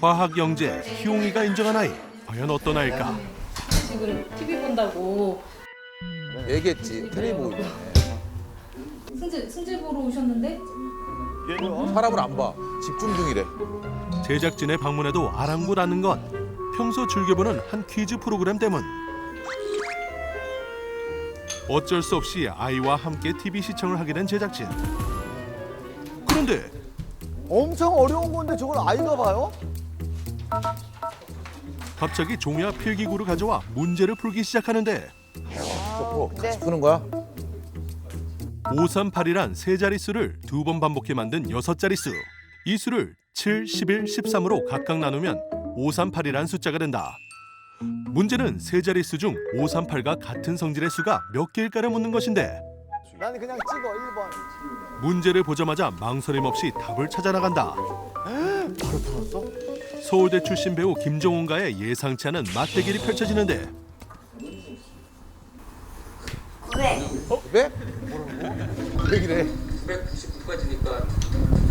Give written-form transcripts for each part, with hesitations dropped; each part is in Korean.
과학 영재 희용이가 인정한 아이. 과연 어떤 아이일까? 지금 TV 본다고 얘기했지. 텔레비 보고 있네. 승재 보러 오셨는데 사람을 안 봐. 집중 중이래. 제작진의 방문에도 아랑곳하는 건 평소 즐겨보는 한 퀴즈 프로그램 때문. 어쩔 수 없이 아이와 함께 TV 시청을 하게 된 제작진. 그런데 엄청 어려운 건데 저걸 아이가 봐요? 갑자기 종이와 필기구를 가져와 문제를 풀기 시작하는데 같이 푸는 거야? 538이란 세 자릿수를 두 번 반복해 만든 여섯 자릿수. 이 수를 7, 11, 13으로 각각 나누면 538이란 숫자가 된다. 문제는 세 자릿수 중 538과 같은 성질의 수가 몇 개일까를 묻는 것인데 나는 그냥 찍어 1번. 문제를 보자마자 망설임 없이 답을 찾아 나간다. 바로 풀었어? 서울대 출신 배우 김정훈과의 예상치 않은 맞대결이 펼쳐지는데 왜? 900이래. 999까지니까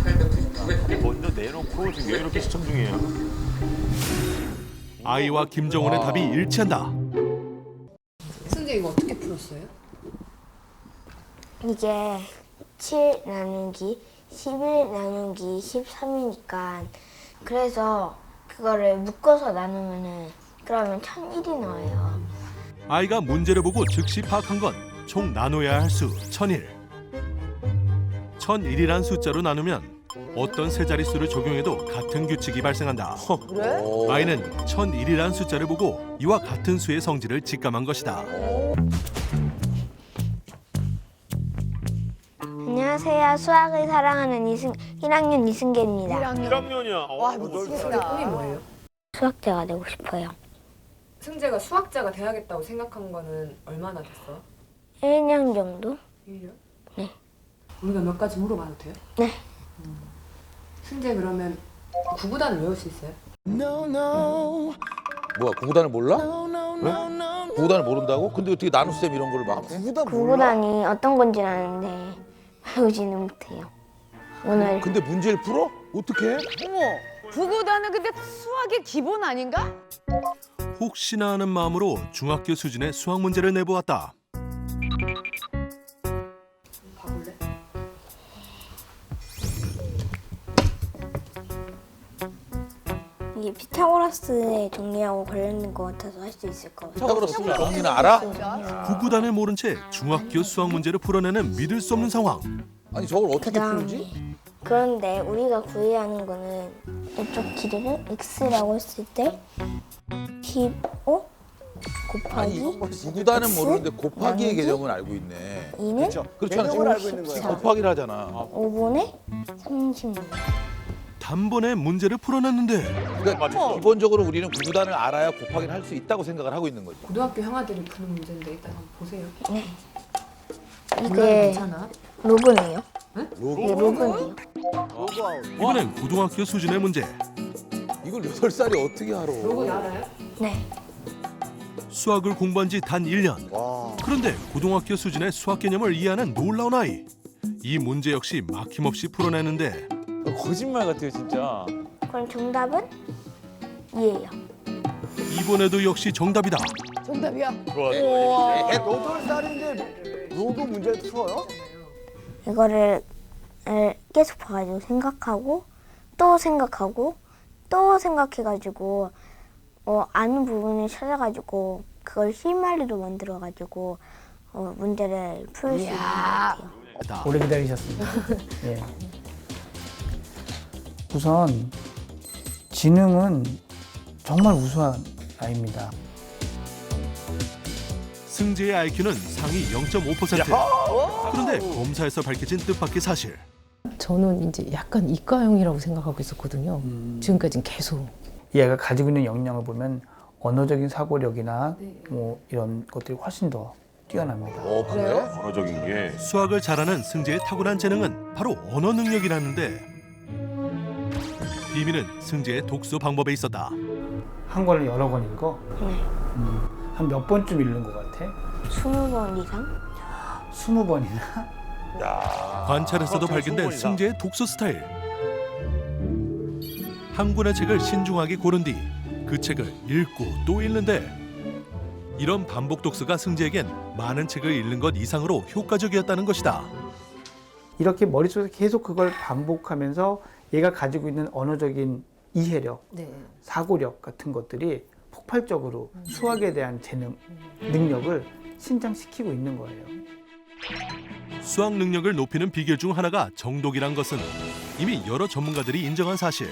899개. 먼저 내놓고 지금 왜 이렇게 시청 중이에요? 아이와 김정훈의 답이 일치한다. 승재 이거 어떻게 풀었어요? 이게 7 나누기 11 나누기 13이니까 그래서 그거를 묶어서 나누면은 그러면 1001이 나와요. 아이가 문제를 보고 즉시 파악한 건 총 나눠야 할 수 1001. 1001이란 숫자로 나누면 어떤 세 자릿수를 적용해도 같은 규칙이 발생한다. 아이는 1001이란 숫자를 보고 이와 같은 수의 성질을 직감한 것이다. 안녕하세요. 수학을 사랑하는 1학년 이승계입니다. 1학년이야. 와 미치겠다. 꿈이 뭐예요? 수학자가 되고 싶어요. 승재가 수학자가 돼야겠다고 생각한 거는 얼마나 됐어? 1년 정도? 1년? 네. 우리가 몇 가지 물어봐도 돼요? 네. 승재 그러면 구구단을 외울 수 있어요? 뭐야, 구구단을 몰라? 네? 구구단을 모른다고? 근데 어떻게 나눗셈 이런 거를 막 해? 구구단 몰라? 구구단이 어떤 건지는 아는데 외우지는 못해요. 오늘 근데 문제를 풀어? 어떻게 해? 어머 구구단은 근데 수학의 기본 아닌가? 혹시나 하는 마음으로 중학교 수준의 수학 문제를 내보았다. 봐볼래? 이게 피타고라스의 정리하고 관련된 것 같아서 할 수 있을 것 같아요. 피타고라스 정리는 알아? 구구단을 모른 채 중학교 수학 문제를 풀어내는 믿을 수 없는 상황. 아니 저걸 어떻게 그다음에 풀지? 그런데 우리가 구해야 하는 거는 이쪽 길이를 x라고 했을 때 15 아니 곱하기 구구단은 모르는데 곱하기의 나누기 개념은 알고 있네. 2는 그렇지 않아? 개념을 알고 있는 거야. 곱하기를 하잖아. 5분의 36. 단번에 문제를 풀어냈는데 그러니까 기본적으로 우리는 구구단을 알아야 곱하기를 할 수 있다고 생각을 하고 있는 거지. 고등학교 형아들이 푸는 문제인데 일단 한번 보세요. 네. 몰라도 이게 괜찮아? 로그네요. 로그? 이게 로그네요. 로그아웃. 이번엔 고등학교 수준의 문제. 이걸 8살이 어떻게 알아? 로고 알아요? 네. 수학을 공부한 지 단 1년. 와. 그런데 고등학교 수준의 수학 개념을 이해하는 놀라운 아이. 이 문제 역시 막힘없이 풀어내는데 거짓말 같아요, 진짜. 그럼 정답은 2예요. 이번에도 역시 정답이다. 정답이야. 좋아. 8살인데 로그 문제를 풀어요? 이거를 계속 봐가지고 생각하고 또 생각하고 또 생각해가지고 아는 부분을 찾아가지고 그걸 실마리로 만들어가지고 문제를 풀 수 있는 것 같아요. 오래 기다리셨습니다. 예. 우선 지능은 정말 우수한 아이입니다. 승재의 IQ는 상위 0.5%. 그런데 검사에서 밝혀진 뜻밖의 사실. 저는 이제 약간 이과형이라고 생각하고 있었거든요. 지금까지는 계속. 이 아이가 가지고 있는 역량을 보면 언어적인 사고력이나 뭐 이런 것들이 훨씬 더 뛰어납니다. 그래? 언어적인 게. 수학을 잘하는 승재의 타고난 재능은 바로 언어 능력이라는데 비밀은 승재의 독서 방법에 있었다. 한 권을 여러 권 읽어? 네. 한 몇 번쯤 읽는 것 같아? 20번 이상? 20번이나? 관찰에서도 그렇죠. 발견된 20번 이상. 승재의 독서 스타일. 한 권의 책을 신중하게 고른 뒤 그 책을 읽고 또 읽는데 이런 반복 독서가 승재에겐 많은 책을 읽는 것 이상으로 효과적이었다는 것이다. 이렇게 머릿속에서 계속 그걸 반복하면서 얘가 가지고 있는 언어적인 이해력, 사고력 같은 것들이 폭발적으로 수학에 대한 재능, 능력을 신장시키고 있는 거예요. 수학 능력을 높이는 비결 중 하나가 정독이란 것은 이미 여러 전문가들이 인정한 사실.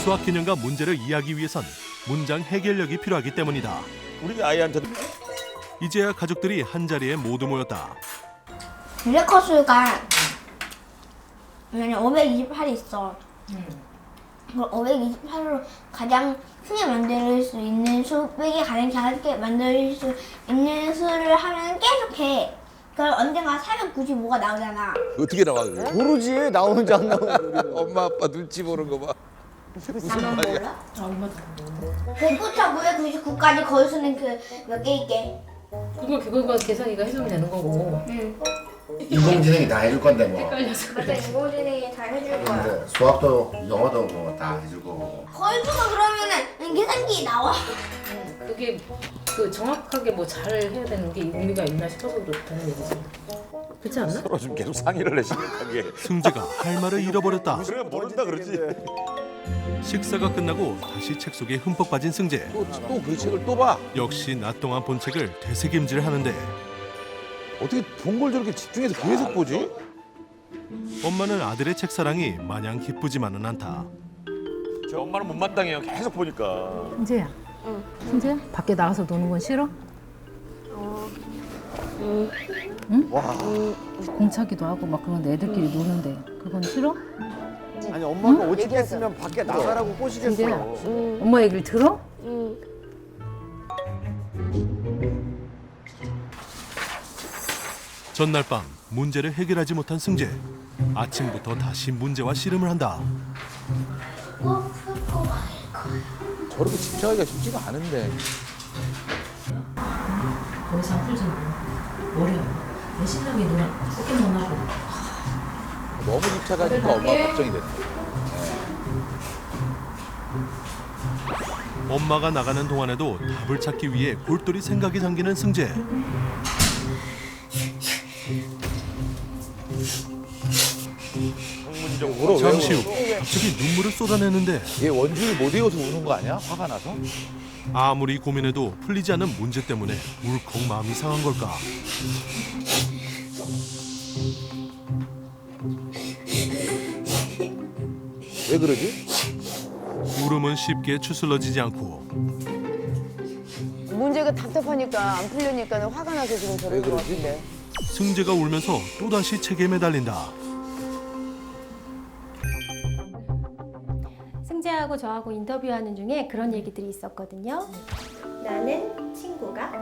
수학 개념과 문제를 이해하기 위해선 문장 해결력이 필요하기 때문이다. 우리 아이한테 이제야 가족들이 한자리에 모두 모였다. 블랙커스가 528이 있어. 그걸 528으로 가장 크게 만들 수 있는 수 빼기 가장 작게 만들 수 있는 수를 하면 계속 해. 그럼 언젠가 495가 나오잖아. 어떻게 나와 그게? 모르지 나오는지 안 나오는지. 엄마 아빠 눈치 보는 거 봐. 나만 몰라? 100부터 999까지 거수는 그 몇 개 있게. 그거 계산이가 해주면 되는 거고. 응. 인공지능이 다 해줄 건데 뭐. 맞아, 인공지능이 다 해줄 거야. 근데 수학도 영어도 뭐 다 해줄 거고. 거수가 그러면은 계산기 나와. 그게 그 정확하게 뭐 잘 해야 되는 게 의미가 있나 싶어서 그렇다는 얘기지. 그렇지 않나? 서로 지금 계속 상의를 해 심각하게. 승재가 할 말을 잃어버렸다. 그래 모른다 그러지. 식사가 끝나고 다시 책 속에 흠뻑 빠진 승재. 또 그 책을 또 봐. 역시 낮 동안 본 책을 되새김질하는데 어떻게 본 걸 저렇게 집중해서 계속 보지? 엄마는 아들의 책사랑이 마냥 기쁘지만은 않다. 저 엄마는 못마땅해요. 계속 보니까. 승재야. 승재야? 밖에 나가서 노는 건 싫어? 응? 공차기도 하고 막 그런 애들끼리 노는데 그건 싫어? 아니 엄마가 오직 했으면 밖에 나가라고 꼬시겠어. 엄마 얘기를 들어? 전날 밤 문제를 해결하지 못한 승재. 아침부터 다시 문제와 씨름을 한다. 저렇게 집중하기가 쉽지가 않은데. 더 이상 풀지 마. 머리 아파. 내 신랑이 누나 포켓몬하고. 너무 집착하니까 엄마가 걱정이 됐네. 엄마가 나가는 동안에도 답을 찾기 위해 골똘히 생각이 잠기는 승재. 잠시 후 갑자기 눈물을 쏟아내는데 얘 원주를 못 외워서 우는 거 아니야? 화가 나서? 아무리 고민해도 풀리지 않는 문제 때문에 울컥 마음이 상한 걸까? 왜 그러지? 울음은 쉽게 추스러지지 않고 문제가 답답하니까 안 풀리니까 화가 나서 지금 저러는 것 같은데. 승재가 울면서 또다시 책에 매달린다. 승재하고 저하고 인터뷰하는 중에 그런 얘기들이 있었거든요. 나는 친구가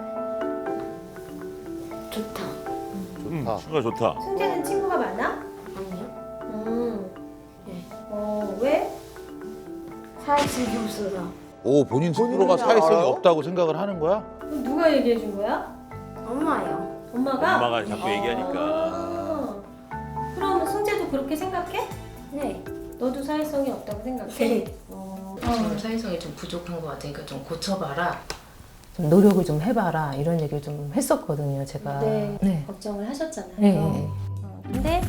좋다. 친구가 좋다. 승재는 친구가 많아? 아니요. 왜? 사회성이 없어서. 오, 본인 스스로가 사회성이 없다고 생각을 하는 거야? 누가 얘기해 준 거야? 엄마요. 엄마가? 엄마가 자꾸 얘기하니까. 그럼 승재도 그렇게 생각해? 네. 너도 사회성이 없다고 생각해? 네. 좀 사회성이 좀 부족한 것 같으니까 좀 고쳐봐라. 좀 노력을 좀 해봐라 이런 얘기를 좀 했었거든요, 제가. 네. 걱정을 하셨잖아요. 네. 근데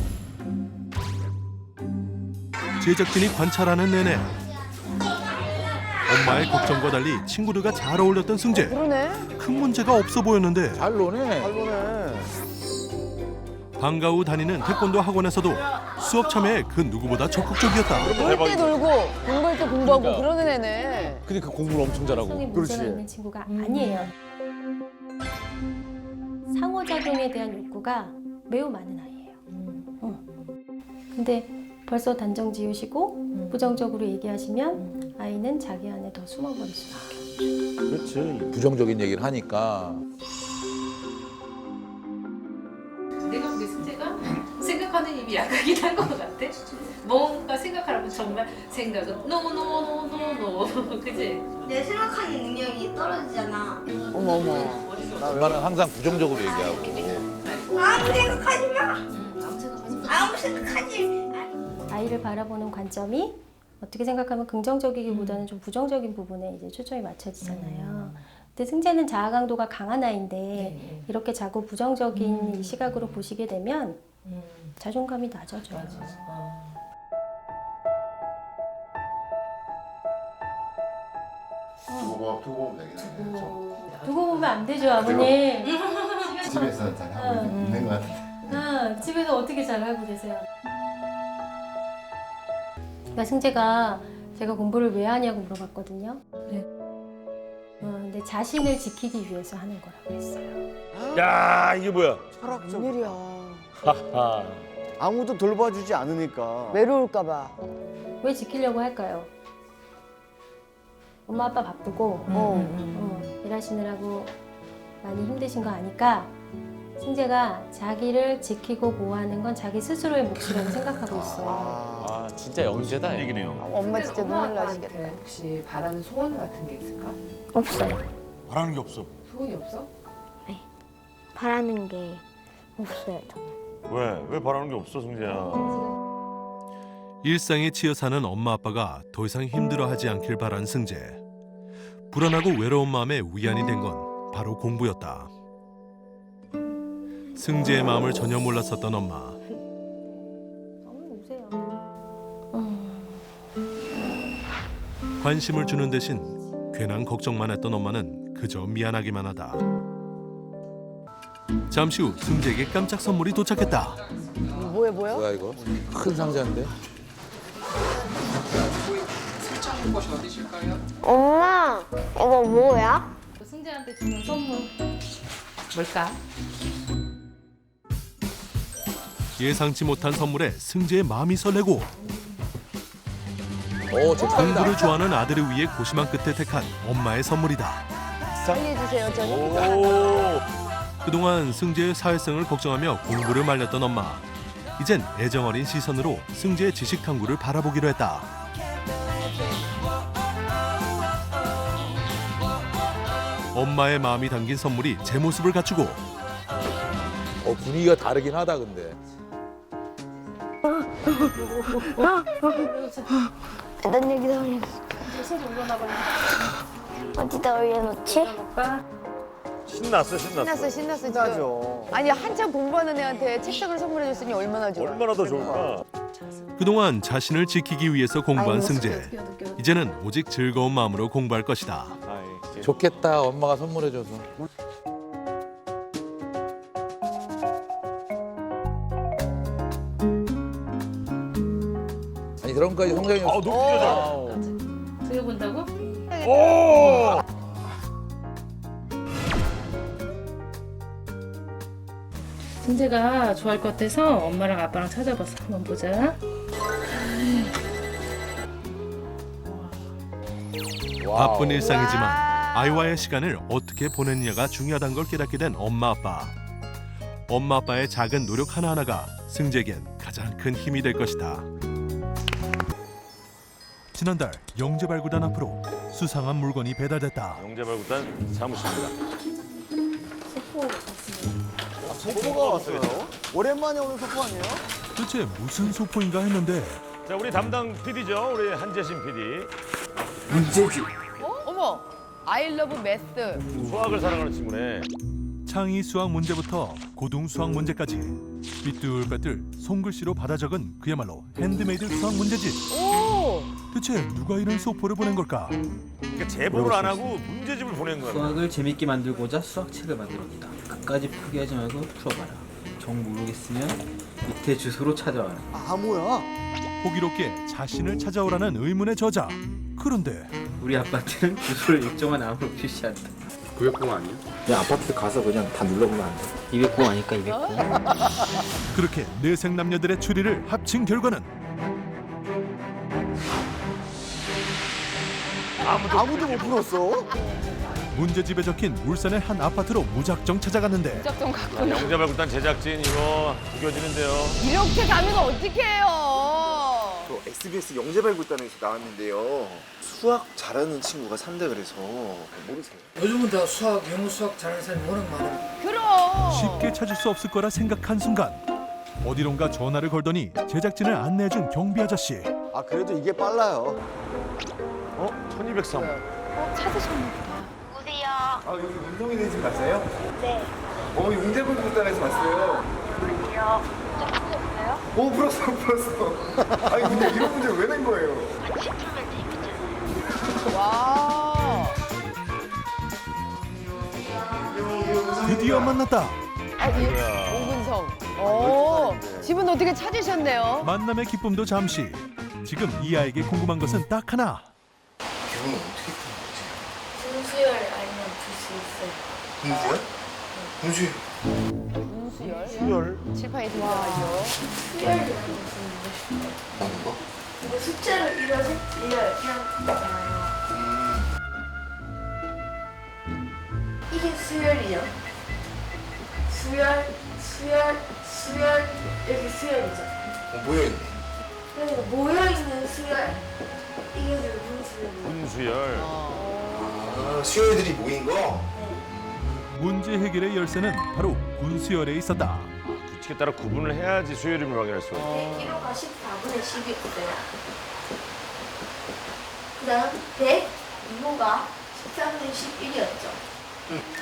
제작진이 관찰하는 내내 엄마의 걱정과 달리 친구들과 잘 어울렸던 승재. 그러네. 큰 문제가 없어 보였는데 잘 노네. 잘 노네. 방과 후 다니는 태권도 학원에서도 수업 참여에 그 누구보다 적극적이었다. 놀 때 놀고 공부할 때 공부하고 그러는 애네. 그러니까 공부를 엄청 잘하고. 성에 문제가 있는 친구가 아니에요. 상호작용에 대한 욕구가 매우 많은 아이예요. 근데 벌써 단정 지으시고 부정적으로 얘기하시면 아이는 자기 안에 더 숨어버릴 수밖에 없죠. 그렇지. 부정적인 얘기를 하니까. 내가 보기에 승재가 생각하는 입이 약하긴 한 것 같아. 뭔가 생각하라면 정말 생각은 노노노노노 그지? 내 생각하는 능력이 떨어지잖아. 어머. 엄마는 항상 부정적으로 얘기하고. 아무 생각하지 마. 아무 생각하지 마. 아이를 바라보는 관점이 어떻게 생각하면 긍정적이기보다는 좀 부정적인 부분에 이제 초점이 맞춰지잖아요. 근데 승재는 자아 강도가 강한 아이인데 이렇게 자꾸 부정적인 이 시각으로 보시게 되면 자존감이 낮아져요. 두고 보면 되긴 해. 두고 보면 안 되죠, 아버님. 집에서 잘 하고 있는 것 같아. 집에서 어떻게 잘 하고 계세요? 그러니까 승재가 제가 공부를 왜 하냐고 물어봤거든요. 네. 근데 자신을 지키기 위해서 하는 거라고 했어요. 야, 이게 뭐야? 철학적. 웬일이야. 하하. 아무도 돌봐주지 않으니까. 외로울까봐. 왜 지키려고 할까요? 엄마 아빠 바쁘고 일하시느라고 많이 힘드신 거 아니까 승재가 자기를 지키고 보호하는 건 자기 스스로의 몫이라고 생각하고 있어요. 아, 진짜 영재다. 얘기네요. 엄마 진짜 눈물 나시겠다. 혹시 바라는 소원 같은 게 있을까? 없어요. 바라는 게 없어. 소원이 없어? 바라는 게 없어요. 저는. 왜 바라는 게 없어, 승재야? 일상에 치여 사는 엄마 아빠가 더 이상 힘들어하지 않길 바란 승재. 불안하고 외로운 마음에 위안이 된 건 바로 공부였다. 승재의 마음을 전혀 몰랐었던 엄마. 오세요. 관심을 주는 대신 괜한 걱정만 했던 엄마는 그저 미안하기만 하다. 잠시 후 승재에게 깜짝 선물이 도착했다. 뭐야 이거? 큰 상자인데? 설정 것이 어디실까요? 엄마, 이거 뭐야? 승재한테 주는 선물 뭘까? 예상치 못한 선물에 승재의 마음이 설레고 책상이다. 공부를 좋아하는 아들을 위해 고심한 끝에 택한 엄마의 선물이다. 알려주세요, 저는. 오. 그동안 승재의 사회성을 걱정하며 공부를 말렸던 엄마. 이젠 애정어린 시선으로 승재의 지식 탐구를 바라보기로 했다. 엄마의 마음이 담긴 선물이 제 모습을 갖추고 분위기가 다르긴 하다 근데. 난 여기다 올려놓 어디다 올려놓지? 신났어. 신나죠. 아니, 한참 공부하는 애한테 책상을 선물해줬으니 얼마나 좋아. 얼마나 더 좋을까? 그동안 자신을 지키기 위해서 공부한 승재. 이제는 오직 즐거운 마음으로 공부할 것이다. 좋겠다 엄마가 선물해줘서. 아니 그런 거까지 성장이 높이 져져. 들어본다고? 오! 승재가 좋아할 것 같아서 엄마랑 아빠랑 찾아봤어. 한번 보자. 바쁜 일상이지만 아이와의 시간을 어떻게 보내느냐가 중요하다는 걸 깨닫게 된 엄마 아빠. 엄마 아빠의 작은 노력 하나하나가 승재에겐 가장 큰 힘이 될 것이다. 지난달 영재발굴단 앞으로 수상한 물건이 배달됐다. 영재발굴단 사무실입니다. 소포가 왔어요? 오랜만에 오는 소포 아니에요? 도대체 무슨 소포인가 했는데 자, 우리 담당 PD죠. 우리 한재신 PD. 어머, 아이러브 매스. 수학을 사랑하는 친구네. 창의 수학 문제부터 고등 수학 문제까지 삐뚤빼뚤 손글씨로 받아 적은 그야말로 핸드메이드 수학 문제지. 대체 누가 이런 소포를 보낸 걸까? 그러니까 제보를 안 하고 문제집을 보낸 거야. 수학을 재밌게 만들고자 수학책을 만들었다. 끝까지 포기하지 말고 풀어봐라. 정 모르겠으면 밑에 주소로 찾아와라. 뭐야? 호기롭게 자신을 찾아오라는 의문의 저자. 그런데 우리 아파트는 주소를 일정한 암으로 표시한다. 909 아니야? 그냥 아파트 가서 그냥 다 눌러보면 안 돼. 209 아닐까 209? 그렇게 내생남녀들의 추리를 합친 결과는 아무도 못 풀었어? 문제집에 적힌 울산의 한 아파트로 무작정 찾아갔는데 무작정 갖고. 영재발굴단 제작진 이거 구겨지는데요. 이렇게 가면 어떡해요? 저 SBS 영재발굴단에서 나왔는데요. 수학 잘하는 친구가 산다 그래서 모르세요? 요즘은 다 수학, 영어 수학 잘하는 사람이 워낙 많아. 그럼. 쉽게 찾을 수 없을 거라 생각한 순간 어디론가 전화를 걸더니 제작진을 안내해준 경비 아저씨. 아 그래도 이게 빨라요. 1203. 찾으셨나 보다. 누구세요? 아 여기 운동이네 집 맞아요? 네. 용재불국단에서 왔어요. 그래요. 좀 풀었어요? 오 풀었어. 아니 근데 이런 문제 왜 낸 거예요? 같이 풀면 재밌잖아요. 와. 드디어 만났다. 오근성. 집은 어떻게 찾으셨네요? 만남의 기쁨도 잠시. 지금 이 아이에게 궁금한 것은 딱 하나. 기분은 어떻게 푸는 거지? 분수열 알면 풀 수 있어요. 분수요? 분수열. 수열. 칠판에 들어가죠. 수열이라는 것은 먹는 거? 이거 숫자를 이뤄서 이런 거잖아요. 이게 수열이요. 수열 여기 수열이죠. 모여있네. 그러니까 모여있는 수열 이게 분수열이에요. 분수열. 아, 수요일들이 모인 거? 문제 해결의 열쇠는 바로 군수열에 있었다. 규칙에 따라 구분을 해야지 수요일임을 확인할 수가 있어. 100kg가 14분의 10이었어요. 그 다음 102호가 13분의 11이었죠.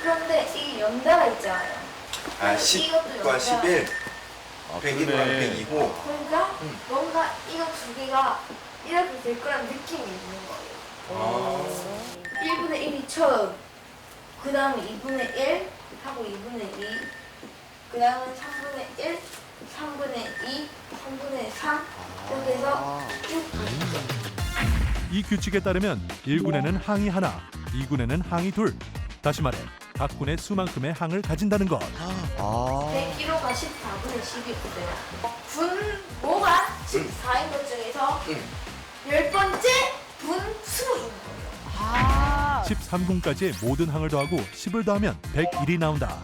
그런데 이게 연달아 있잖아요. 아, 이것도 10과 연달아. 11. 101호랑 그러네. 102호. 그러니까 뭔가 이거 두 개가 이렇게 될 거란 느낌이 있는 거예요. 1분의 1이 처음, 그 다음에 2분의 1 하고 2분의 2, 그 다음에 3분의 1, 3분의 2, 3분의 3 이렇게 해서 6분. 이 규칙에 따르면 1군에는 항이 하나, 2군에는 항이 둘. 다시 말해 각 군의 수만큼의 항을 가진다는 것. 100kg가 14분의 10이었어요. 분모가 14인 것 중에서 10번째 분수인 거예요. 13군까지의 모든 항을 더하고 10을 더하면 101이 나온다.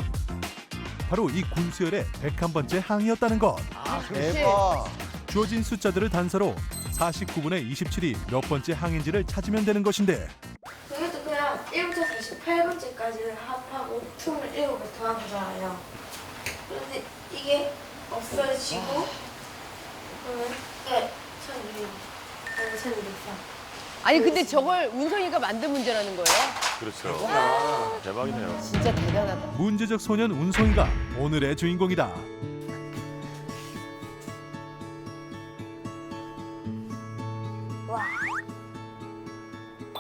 바로 이 군수열의 101번째 항이었다는 것. 대박. 주어진 숫자들을 단서로 49분의 27이 몇 번째 항인지를 찾으면 되는 것인데 그것도 그냥 1부터 48번째까지를 합하고 27을 더한 거잖아요. 그런데 이게 없어지고 그러면 1200, 1203. 아니 근데 저걸 운성이가 만든 문제라는 거예요? 그렇죠. 대박이네요. 진짜 대단하다. 문제적 소년 운송이가 오늘의 주인공이다. 와.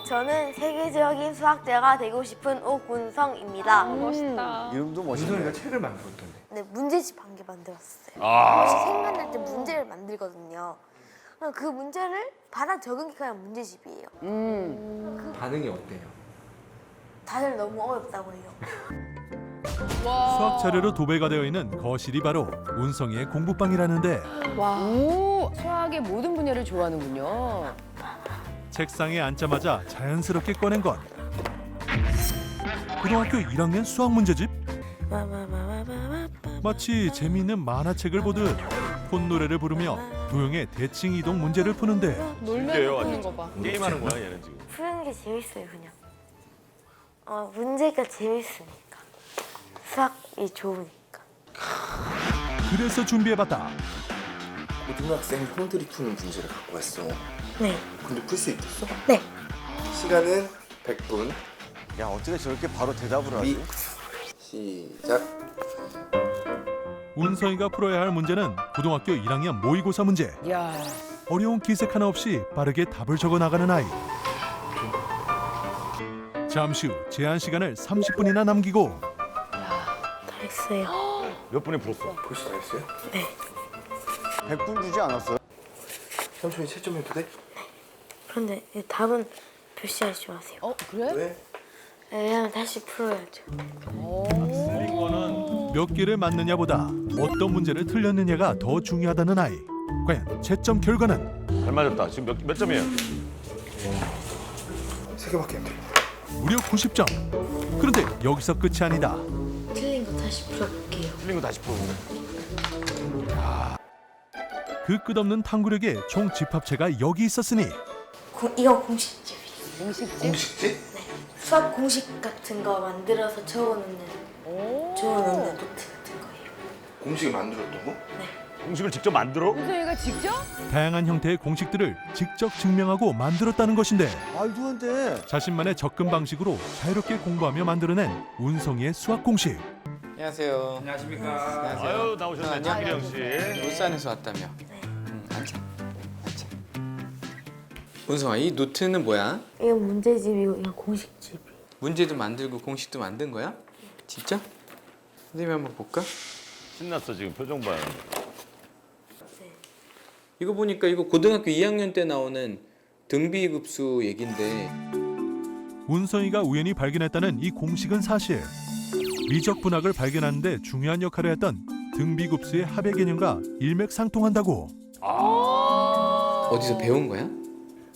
저는 세계적인 수학자가 되고 싶은 오군성입니다. 멋있다. 이름도 멋있네. 책을 만들었던데. 네, 문제집 한 개 만들었어요. 아. 혹시 생각날 때 문제를 만들거든요. 그럼 그 문제를 받아 적은 게 그냥 문제집이에요. 반응이 어때요? 다들 너무 어렵다고 해요. 수학 자료로 도배가 되어 있는 거실이 바로 운송이의 공부방이라는데 와. 오, 수학의 모든 분야를 좋아하는군요. 책상에 앉자마자 자연스럽게 꺼낸 건 고등학교 1학년 수학 문제집? 마치 재미있는 만화책을 보듯 콧노래를 부르며 도형의 대칭 이동 문제를 푸는데 놀면서 푸는 거 봐. 게임하는 거야 얘는 지금. 푸는 게 재밌어요, 그냥. 문제가 재밌으니까. 수학이 좋으니까. 그래서 준비해봤다. 고등학생 형들이 푸는 문제를 갖고 왔어. 네. 근데 풀 수 있겠어? 네. 시간은 100분. 야 어떻게 저렇게 바로 대답을 하지? 시작. 운성이가 풀어야 할 문제는 고등학교 1학년 모의고사 문제. 야. 어려운 기색 하나 없이 빠르게 답을 적어 나가는 아이. 잠시 후 제한 시간을 30분이나 남기고 다 했어요. 몇 분에 풀었어? 벌써 다 했어요? 네. 100분 주지 않았어요? 삼촌이 채점 해도 돼? 그런데 이 답은 표시하지 마세요. 그래? 왜? 왜냐면 다시 풀어야죠. 틀린 거는 몇 개를 맞느냐보다 어떤 문제를 틀렸느냐가 더 중요하다는 아이. 과연 채점 결과는 잘 맞았다. 지금 몇 점이에요? 3개밖에 안 돼. 무려 90점. 그런데 여기서 끝이 아니다. 틀린 거 다시 풀어볼게요. 틀린 거 다시 풀어. 그 끝없는 탕구력에 총 집합체가 여기 있었으니 이거 공식집이에요. 공식집? 공식집? 수학 공식 같은 거 만들어서 적어놓는 노트 같은 거예요. 공식을 만들었던 거? 네. 공식을 직접 만들어? 운성이가 직접? 다양한 형태의 공식들을 직접 증명하고 만들었다는 것인데 말도 안 돼. 자신만의 접근 방식으로 자유롭게 공부하며 만들어낸 운성이의 수학 공식. 안녕하세요. 안녕하십니까. 아유 나오셨네 장기령 씨. 울산에서 왔다며. 앉아. 운성아, 이 노트는 뭐야? 이건 문제집이고 이건 공식집. 문제도 만들고 공식도 만든 거야? 진짜? 선생님 한번 볼까? 신났어 지금 표정 봐요. 이거 보니까 이거 고등학교 2학년 때 나오는 등비급수 얘긴데 운성이가 우연히 발견했다는 이 공식은 사실 미적 분학을 발견하는 데 중요한 역할을 했던 등비급수의 합의 개념과 일맥상통한다고. 어디서 배운 거야?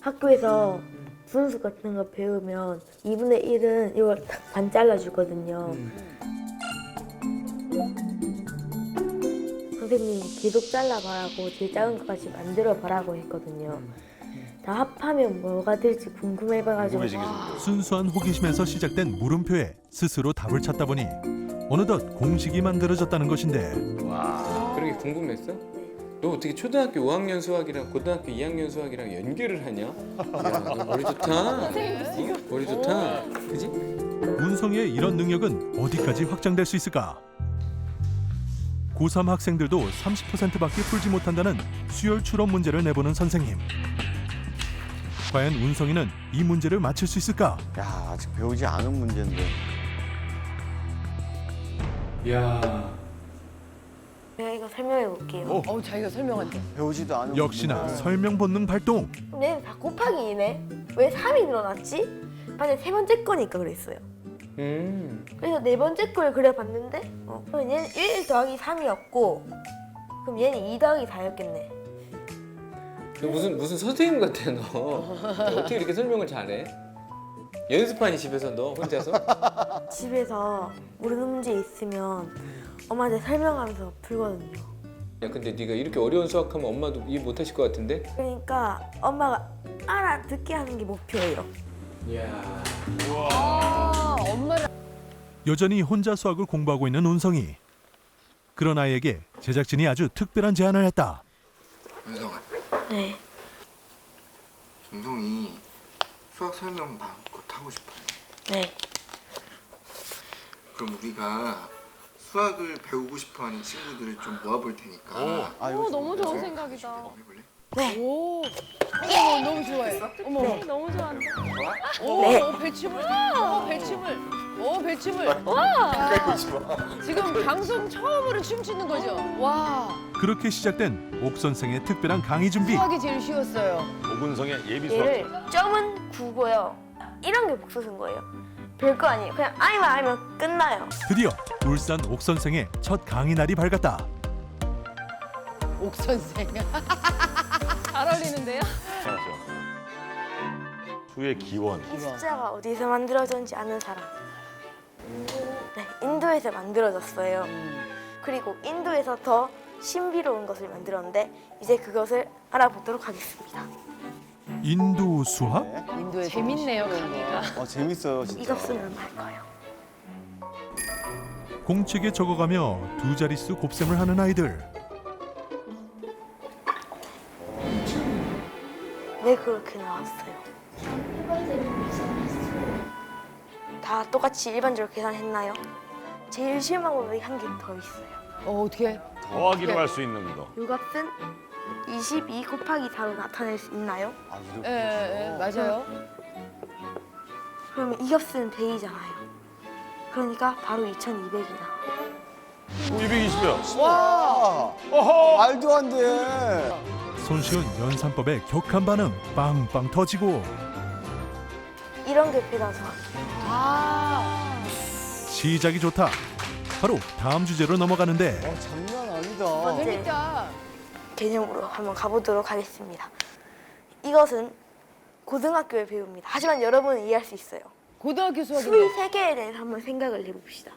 학교에서 분수 같은 거 배우면 2분의 1은 이걸 딱 반 잘라주거든요. 선생님이 계속 잘라봐라고 제일 작은 것까지 만들어봐라고 했거든요. 다 합하면 뭐가 될지 궁금해봐가지고. 순수한 호기심에서 시작된 물음표에 스스로 답을 찾다 보니 어느덧 공식이 만들어졌다는 것인데 그런 게 궁금했어? 너 어떻게 초등학교 5학년 수학이랑 고등학교 2학년 수학이랑 연결을 하냐? 야, 너 머리 좋다. 머리 좋다. 그지? 운성이의 이런 능력은 어디까지 확장될 수 있을까? 고3 학생들도 30%밖에 풀지 못한다는 수열 추론 문제를 내보는 선생님. 과연 운성이는 이 문제를 맞힐 수 있을까? 야, 아직 배우지 않은 문제인데. 야. 내가 이거 설명해 볼게요. 자기가 설명한대. 배우지도 않은 역시나 문제인데. 설명 본능 발동. 얘는 다 곱하기 2네. 왜 3이 늘어났지? 만약 세 번째 거니까 그랬어요. 그래서 네 번째 걸 그려봤는데 그럼 얘는 1 더하기 3이었고 그럼 얘는 2 더하기 4였겠네. 너 무슨 선생님 같아 너. 어떻게 이렇게 설명을 잘해? 연습하니 집에서 너 혼자서? 집에서 모르는 문제 있으면 엄마한테 설명하면서 풀거든요. 야 근데 네가 이렇게 어려운 수학하면 엄마도 이해 못하실 것 같은데? 그러니까 엄마가 알아듣게 하는 게 목표예요. 이야. 엄마를. 여전히 혼자 수학을 공부하고 있는 운성이. 그런 아이에게 제작진이 아주 특별한 제안을 했다. 은성아, 네. 은성이 수학 설명 마음껏 하고 싶어요. 네. 그럼 우리가 수학을 배우고 싶어하는 친구들을 좀 모아볼 테니까. 너무 좋은 생각이다. 해볼래? 네. 오. 너무 좋아해. 어머. 너무 좋아한다. 오, 네. 배춤을. 배춤을. 와. 지금 방송 처음으로 춤추는 거죠? 와. 그렇게 시작된 옥 선생의 특별한 강의 준비. 수학이 제일 쉬웠어요. 오군성의 예비 수학. 얘를 점은 9고요. 이런 게 복수인 거예요. 별거 아니에요. 그냥 아이만 알면 끝나요. 드디어 울산 옥 선생의 첫 강의 날이 밝았다. 옥 선생. 잘 어울리는데요? 수의 기원. 이 숫자가 어디서 만들어졌는지 아는 사람. 네, 인도에서 만들어졌어요. 그리고 인도에서 더 신비로운 것을 만들었는데 이제 그것을 알아보도록 하겠습니다. 인도 수학? 인도에 재밌네요, 강의가. 재밌어요, 진짜. 이것 쓰면 얼마일 거예요? 공책에 적어가며 두 자릿수 곱셈을 하는 아이들. 왜 그렇게 나왔어요? 다 똑같이 일반적으로 계산했나요? 제일 쉬운 방법이 한 개 더 있어요. 어떻게? 더하기로 할 수 있는 거. 이 값은 22 곱하기 4로 나타낼 수 있나요? 예, 맞아요. 그러면 이 값은 100이잖아요. 그러니까 바로 2200이다. 220여. 와. 말도 안 돼. 손쉬운 연산법에 격한 반응 빵빵 터지고 이런 게 배다 수학. 시작이 좋다. 바로 다음 주제로 넘어가는데 장난 아니다. 재밌다. 개념으로 한번 가보도록 하겠습니다. 이것은 고등학교에 배웁니다. 하지만 여러분은 이해할 수 있어요. 고등학교 수의 수학인데. 세계에 대해서 한번 생각을 해봅시다.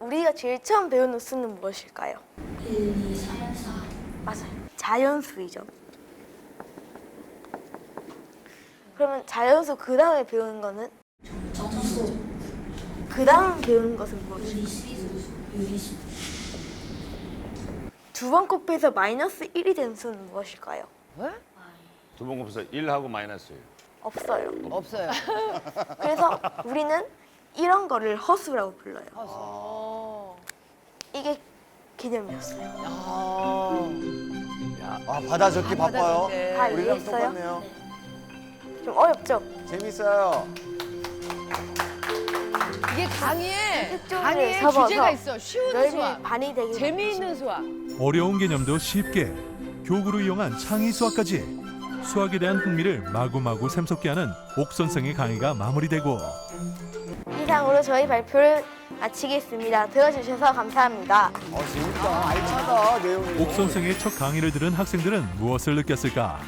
우리가 제일 처음 배우는 수는 무엇일까요? 1, 2, 3, 4. 맞아요. 자연수이죠. 그러면 자연수 그 다음에 배우는 거는? 정수. 그 다음 배우는 것은 무엇일까요? 유리수. 두 두 번 곱해서 마이너스 1이 되는 수는 무엇일까요? 두 번 곱해서 1하고 마이너스 1. 없어요. 없어요. 그래서 우리는 이런 거를 허수라고 불러요. 이게 개념이었어요. 아 바다 적기 바빠요. 다 우리랑 이해했어요? 똑같네요. 좀 어렵죠? 재밌어요. 이게 강의에 쪽지를 주제가 접어서 있어. 쉬운 넓이 수학, 반이 되게 재미있는 수학. 어려운 개념도 쉽게, 교구로 이용한 창의 수학까지 수학에 대한 흥미를 마구마구 샘솟게 하는 옥 선생의 강의가 마무리되고 이상으로 저희 발표를 마치겠습니다. 들어주셔서 감사합니다. 재밌다. 알차다 내용이. 옥 선생의 첫 강의를 들은 학생들은 무엇을 느꼈을까?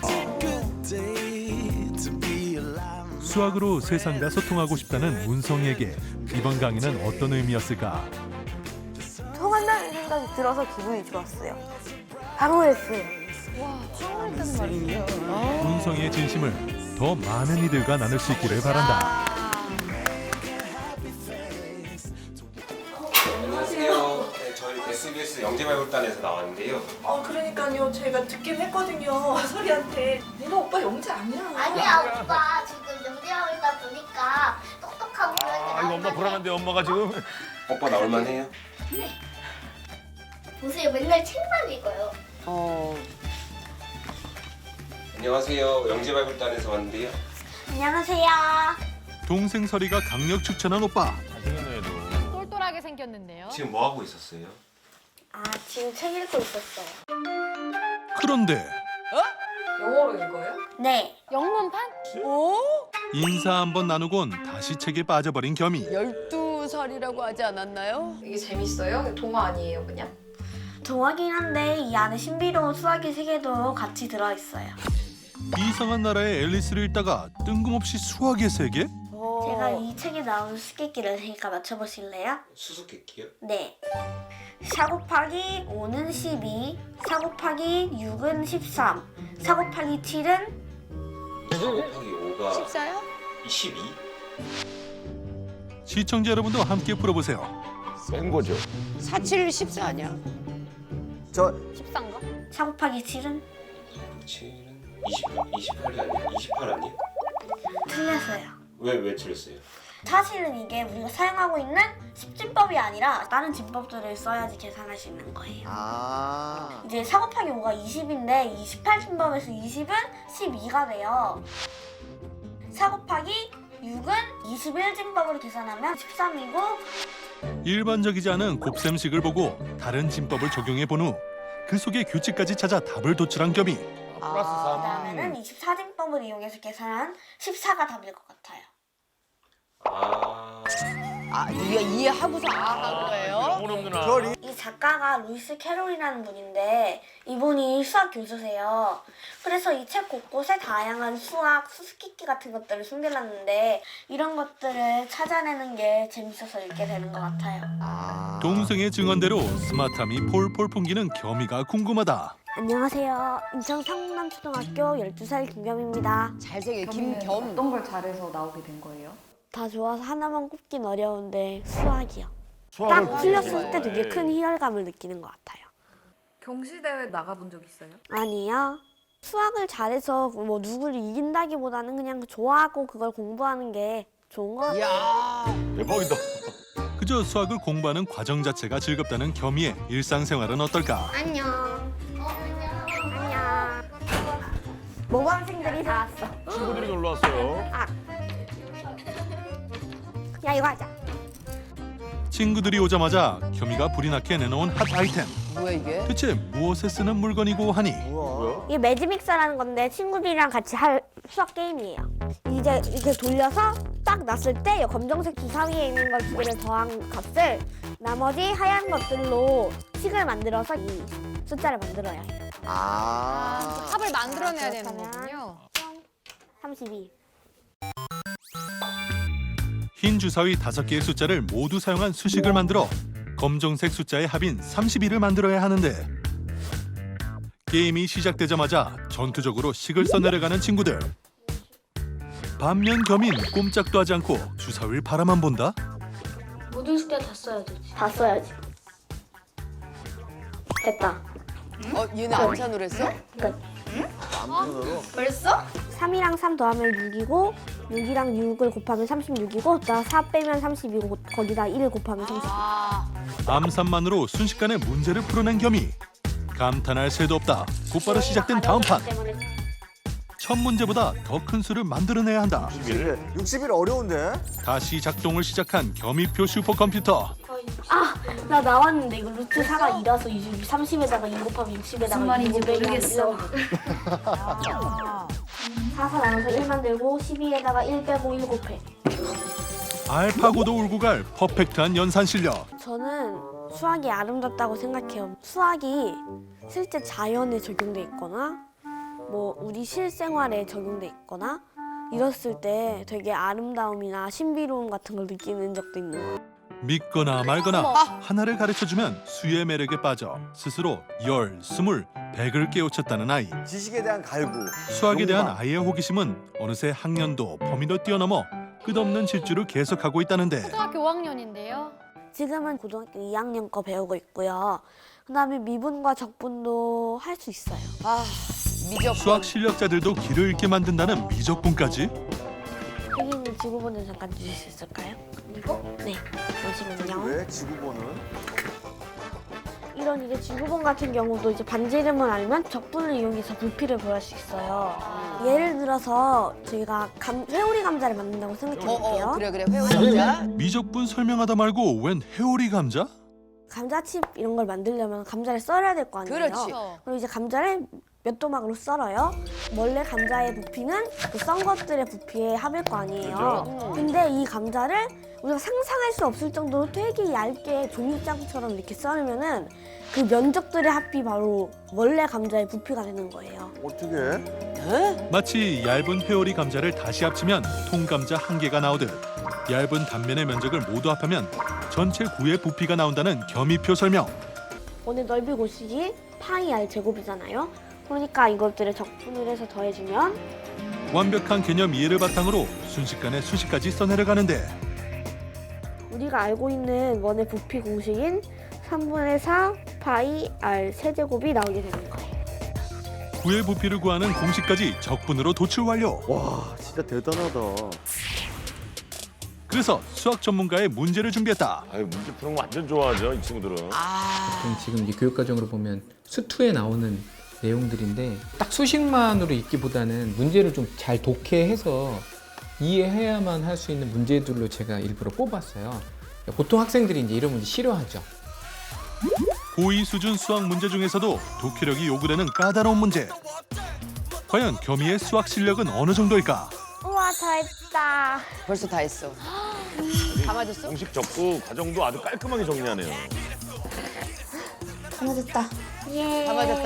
수학으로 세상과 소통하고 싶다는 문성이에게 이번 강의는 어떤 의미였을까? 통한다는 생각이 들어서 기분이 좋았어요. 방어했어요. 수학했다는 말이에요. 문성이의 진심을 더 많은 이들과 나눌 수 있기를 바란다. 안녕하세요. 네, 저희 SBS 영재발굴단에서 나왔는데요. 그러니까요. 제가 듣긴 했거든요. 소리한테. 내가 오빠 영재 아니야. 아니야 오빠 지금 영재하고 있다 보니까 똑똑하고 그런 게 이거 엄마 불안한데 엄마가 지금. 오빠 나올만 해요? 네. 보세요 맨날 책만 읽어요. 안녕하세요. 영재발굴단에서 왔는데요. 안녕하세요. 동생 설이가 강력 추천한 오빠. 잘생겼네 얘도. 똘똘하게 생겼는데요. 지금 뭐 하고 있었어요? 지금 책 읽고 있었어요. 그런데 영어로 읽어요? 네. 영문판? 오? 인사 한번 나누곤 다시 책에 빠져버린 겸이. 12살이라고 하지 않았나요? 이게 재밌어요? 동화 아니에요, 그냥? 동화긴 한데 이 안에 신비로운 수학의 세계도 같이 들어있어요. 이상한 나라의 앨리스를 읽다가 뜬금없이 수학의 세계? 제가 이 책에 나오는 수수께끼를 테니까 맞춰보실래요? 수수께끼요? 네. 4 곱하기 5는 12, 4 곱하기 6은 13, 4 곱하기 7은 4 곱하기 5가 14요? 22? 시청자 여러분도 함께 풀어보세요. 센 거죠. 4, 7, 14 아니야? 저 14인가? 4 곱하기 7은 7은 28이 아니에요? 28 아니에요? 틀렸어요. 왜 틀렸어요? 사실은 이게 우리가 사용하고 있는 십진법이 아니라 다른 진법들을 써야지 계산할 수 있는 거예요. 이제 4 곱하기 5가 20인데 28진법에서 20은 12가 돼요. 4 곱하기 6은 21진법으로 계산하면 13이고 일반적이지 않은 곱셈식을 보고 다른 진법을 적용해 본 후 그 속의 규칙까지 찾아 답을 도출한 겸이. 그다음에는 24진법을 이용해서 계산한 14가 답일 것 같아요. 이해하고서 한 거예요? 이 작가가 루이스 캐롤이라는 분인데 이분이 수학 교수세요. 그래서 이 책 곳곳에 다양한 수학, 수수께끼 같은 것들을 숨겨놨는데 이런 것들을 찾아내는 게 재밌어서 읽게 되는 것 같아요. 동생의 증언대로 스마트함이 폴폴 풍기는 겸이가 궁금하다. 안녕하세요. 인천 성남초등학교 12살 김겸입니다. 잘생긴 김겸. 어떤 걸 잘해서 나오게 된 거예요? 다 좋아서 하나만 꼽긴 어려운데 수학이요. 수학을 딱 틀렸을 때 되게 큰 희열감을 느끼는 것 같아요. 경시대회 나가본 적 있어요? 아니요. 수학을 잘해서 뭐 누구를 이긴다기보다는 그냥 좋아하고 그걸 공부하는 게 좋은 것 같아요. 대박이다. 그저 수학을 공부하는 과정 자체가 즐겁다는 겸이의 일상생활은 어떨까? 안녕. 안녕. 모범생들이 다 왔어. 친구들이 놀러 왔어요. 야 이거 하자. 친구들이 오자마자 겸이가 불이 나게 내놓은 핫 아이템. 뭐야 이게? 대체 무엇에 쓰는 물건이고 하니? 이게 매직믹서라는 건데 친구들이랑 같이 할 수학 게임이에요. 이제 이렇게 돌려서 딱 놨을 때 이 검정색 주사위에 있는 것 두 개를 더한 값을 나머지 하얀 것들로 식을 만들어서 이 숫자를 만들어야 해요. 합을 만들어내야 되는 거군요. 32. 흰 주사위 5개의 숫자를 모두 사용한 수식을 만들어 검정색 숫자의 합인 32를 만들어야 하는데 게임이 시작되자마자 전투적으로 식을 써내려가는 친구들. 반면 겸인 꼼짝도 하지 않고 주사위를 바라만 본다? 모든 숫자 다 써야지. 다 써야지. 됐다. 얘는 암산으로 했어? 벌써? 3이랑 3 더하면 6이고 6이랑 6을 곱하면 36이고 나 4 빼면 32고 거기다 1을 곱하면 30. 암산만으로 순식간에 문제를 풀어낸 겸이 감탄할 새도 없다. 곧바로 시작된 다음 판. 첫 문제보다 더 큰 수를 만들어내야 한다. 60일 어려운데? 다시 작동을 시작한 겸이표 슈퍼컴퓨터. 아, 나 나왔는데 이거 루트 4가 2라서 30에다가 2 곱하면 60에다가 무슨 말인지 모르겠어. 4, 4 나눠서 1 만들고 12에다가 1 빼고 1 곱해. 알파고도 울고 갈 퍼펙트한 연산 실력. 저는 수학이 아름답다고 생각해요. 수학이 실제 자연에 적용돼 있거나 뭐 우리 실생활에 적용돼 있거나 이랬을 때 되게 아름다움이나 신비로움 같은 걸 느끼는 적도 있는 거예요. 믿거나 말거나 하나를 가르쳐주면 수의 매력에 빠져 스스로 10, 20, 100을 깨우쳤다는 아이. 지식에 대한 갈구. 수학에 대한 아이의 호기심은 어느새 학년도 범위도 뛰어넘어 끝없는 질주를 계속하고 있다는데 초등학교 5학년인데요. 지금은 고등학교 2학년 거 배우고 있고요. 그다음에 미분과 적분도 할 수 있어요. 미적분. 수학 실력자들도 길을 잃게 만든다는 미적분까지? 선생님 지구본을 잠깐 주실 수 있을까요? 이거? 네. 보시면요. 왜 지구본은? 이런 이제 지구본 같은 경우도 이제 반지 이름을 알면 적분을 이용해서 부피를 구할 수 있어요. 예를 들어서 저희가 회오리 감자를 만든다고 생각해 볼게요. 그래 회오리 감자. 미적분 설명하다 말고 웬 회오리 감자? 감자칩 이런 걸 만들려면 감자를 썰어야 될 거 아니에요. 그렇지. 그리고 이제 감자를 몇 도막으로 썰어요. 원래 감자의 부피는 그 썬 것들의 부피에 합일 거 아니에요. 근데 이 감자를 우리가 상상할 수 없을 정도로 되게 얇게 종이장처럼 이렇게 썰으면은 그 면적들의 합이 바로 원래 감자의 부피가 되는 거예요. 어떻게? 마치 얇은 회오리 감자를 다시 합치면 통감자 1개가 나오듯 얇은 단면의 면적을 모두 합하면 전체 구의 부피가 나온다는 겸이표 설명. 원의 넓이 곱식이 파이 r 제곱이잖아요. 그러니까 이것들을 적분을 해서 더해주면 완벽한 개념 이해를 바탕으로 순식간에 수식까지 써내려가는데 우리가 알고 있는 원의 부피 공식인 3분의 4 파이 r 세제곱이 나오게 되는 거예요. 구의 부피를 구하는 공식까지 적분으로 도출 완료. 와, 진짜 대단하다. 그래서 수학 전문가의 문제를 준비했다. 아유, 문제 푸는 거 완전 좋아하죠, 이 친구들은. 지금 이 교육과정으로 보면 수투에 나오는 내용들인데 딱 수식만으로 읽기보다는 문제를 좀 잘 독해해서 이해해야만 할 수 있는 문제들로 제가 일부러 뽑았어요. 보통 학생들이 이제 이런 문제 싫어하죠. 고2 수준 수학 문제 중에서도 독해력이 요구되는 까다로운 문제. 과연 겸이의 수학 실력은 어느 정도일까? 우와, 다 했다. 벌써 다 했어. 다 맞았어? 공식 적고 과정도 아주 깔끔하게 정리하네요. 다 맞았다. 예. 다 맞았다.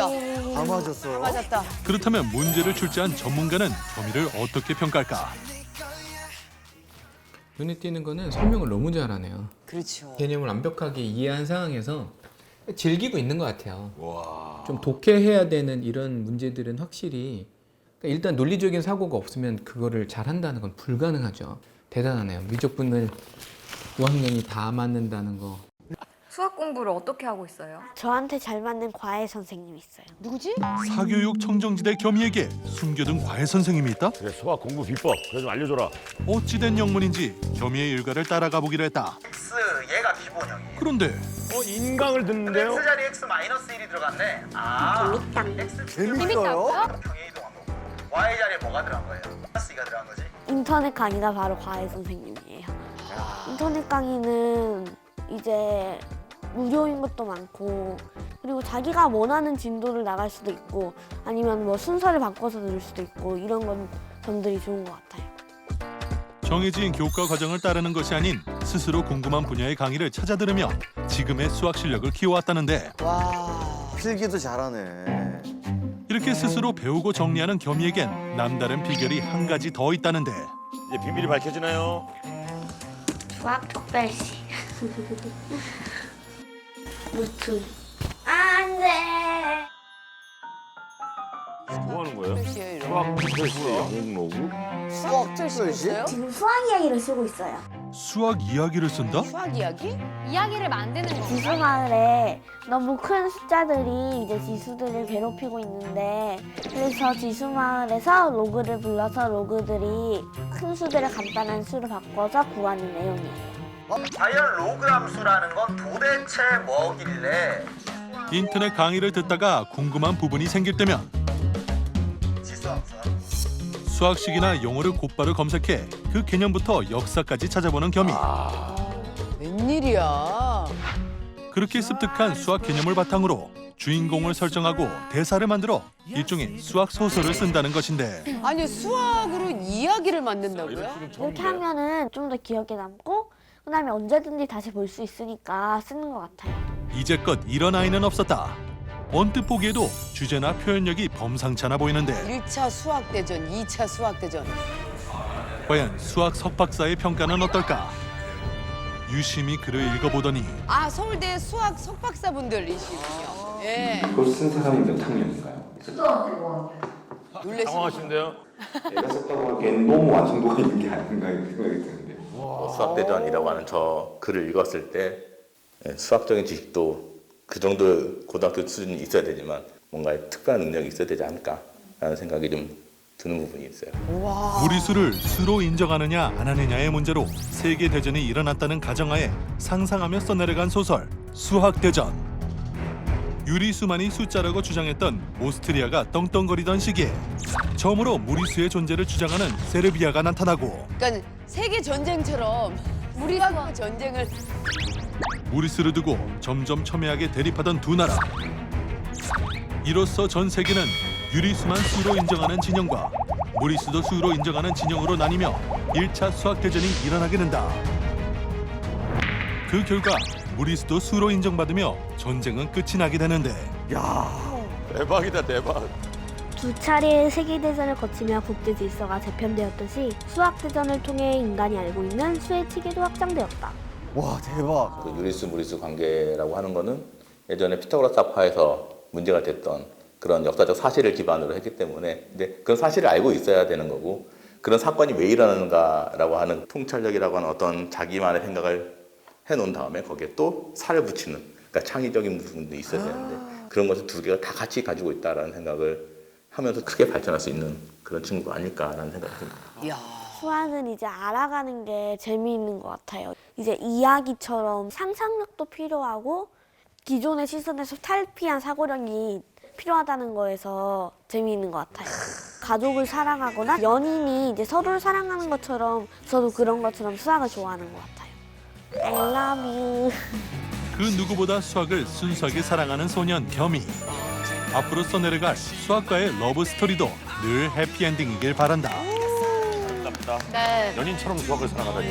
다 맞았어. 다 맞았다. 그렇다면 문제를 출제한 전문가는 겸이를 어떻게 평가할까? 눈에 띄는 거는 설명을 너무 잘하네요. 그렇죠. 개념을 완벽하게 이해한 상황에서 즐기고 있는 것 같아요. 좀 독해해야 되는 이런 문제들은 확실히 그러니까 일단 논리적인 사고가 없으면 그거를 잘한다는 건 불가능하죠. 대단하네요. 미적분을 5학년이 다 맞는다는 거. 수학 공부를 어떻게 하고 있어요? 저한테 잘 맞는 과외 선생님이 있어요. 누구지? 사교육 청정지대 겸이에게 숨겨둔 과외 선생님이 있다? 그래, 수학 공부 비법, 그래 좀 알려줘라. 어찌된 영문인지 겸이의 일가를 따라가 보기로 했다. X 얘가 기본형이에요. 그런데 인강을 듣는데요? X 자리에 X 마이너스 1이 들어갔네. 아, X 재밌어요? 평행 이동한 거고. Y 자리에 뭐가 들어간 거예요? 플러스 2가 들어간 거지. 인터넷 강의가 바로 과외 선생님이에요. 인터넷 강의는 이제 무료인 것도 많고 그리고 자기가 원하는 진도를 나갈 수도 있고 아니면 뭐 순서를 바꿔서 들을 수도 있고 이런 건 점들이 좋은 것 같아요. 정해진 교과 과정을 따르는 것이 아닌 스스로 궁금한 분야의 강의를 찾아 들으며 지금의 수학 실력을 키워왔다는데 와. 필기도 잘하네. 이렇게 스스로 배우고 정리하는 겸이에겐 남다른 비결이 한 가지 더 있다는데 이제 비밀이 밝혀지나요? 수학 특별시. 루트. 안 돼. 뭐 하는 거예요? 표시예요, 이런 수학 거. 표시 영역 로그? 수학 표시 있어요? 지금 수학 이야기를 쓰고 있어요. 수학 이야기를 쓴다? 수학 이야기? 이야기를 만드는 거. 지수마을에 너무 큰 숫자들이 이제 지수들을 괴롭히고 있는데 그래서 지수마을에서 로그를 불러서 로그들이 큰 수들을 간단한 수로 바꿔서 구하는 내용이에요. 과연 로그 함수라는 건 도대체 뭐길래? 인터넷 강의를 듣다가 궁금한 부분이 생길 때면 수학식이나 용어를 곧바로 검색해 그 개념부터 역사까지 찾아보는 겸이 웬일이야? 그렇게 습득한 수학 개념을 바탕으로 주인공을 설정하고 대사를 만들어 일종의 수학 소설을 쓴다는 것인데 아니 수학으로 이야기를 만든다고요? 이렇게 하면은 좀 더 기억에 남고 그다음에 언제든지 다시 볼 수 있으니까 쓰는 것 같아요. 이제껏 이런 아이는 없었다. 언뜻 보기에도 주제나 표현력이 범상치 않아 보이는데 1차 수학대전, 2차 수학대전. 과연 수학 석박사의 평가는 어떨까? 유심히 글을 읽어보더니 아 서울대 수학 석박사분들이시군요. 예. 그걸 쓴 사람이 몇 학년인가요? 당황하신데요? 내가 썼다고 하기엔 너무 완성도가 있는 게 아닌가 이런 생각이 드는데. 수학대전이라고 하는 저 글을 읽었을 때 수학적인 지식도 그 정도 고등학교 수준이 있어야 되지만 뭔가 특별한 능력이 있어야 되지 않을까라는 생각이 좀 드는 부분이 있어요. 무리수를 수로 인정하느냐 안 하느냐의 문제로 세계 대전이 일어났다는 가정하에 상상하며 써내려간 소설 수학대전. 유리수만이 숫자라고 주장했던 오스트리아가 떵떵거리던 시기에 처음으로 무리수의 존재를 주장하는 세르비아가 나타나고 그러니까 세계 전쟁처럼 수학 전쟁을 무리수를 두고 점점 첨예하게 대립하던 두 나라. 이로써 전 세계는 유리수만 수로 인정하는 진영과 무리수도 수로 인정하는 진영으로 나뉘며 1차 수학대전이 일어나게 된다. 그 결과 무리수도 수로 인정받으며 전쟁은 끝이 나게 되는데 대박이다 대박. 두 차례의 세계대전을 거치며 국제 질서가 재편되었듯이 수학대전을 통해 인간이 알고 있는 수의 체계도 확장되었다. 와 대박. 그 유리수 무리수 관계라고 하는 거는 예전에 피타고라스 합화에서 문제가 됐던 그런 역사적 사실을 기반으로 했기 때문에 근데 그런 사실을 알고 있어야 되는 거고 그런 사건이 왜 일어나는가라고 하는 통찰력이라고 하는 어떤 자기만의 생각을 해놓은 다음에 거기에 또 살을 붙이는 그러니까 창의적인 부분도 있어야 되는데 그런 것을 두 개가 다 같이 가지고 있다라는 생각을 하면서 크게 발전할 수 있는 그런 친구가 아닐까라는 생각이 듭니다. 수학은 이제 알아가는 게 재미있는 것 같아요. 이제 이야기처럼 상상력도 필요하고 기존의 시선에서 탈피한 사고력이 필요하다는 거에서 재미있는 것 같아요. 가족을 사랑하거나 연인이 이제 서로를 사랑하는 것처럼 저도 그런 것처럼 수학을 좋아하는 것 같아요. I love you. 그 누구보다 수학을 순수하게 사랑하는 소년 겸이 앞으로 써내려갈 수학과의 러브 스토리도 늘 해피엔딩이길 바란다. 연인처럼 수학을 사랑하다니.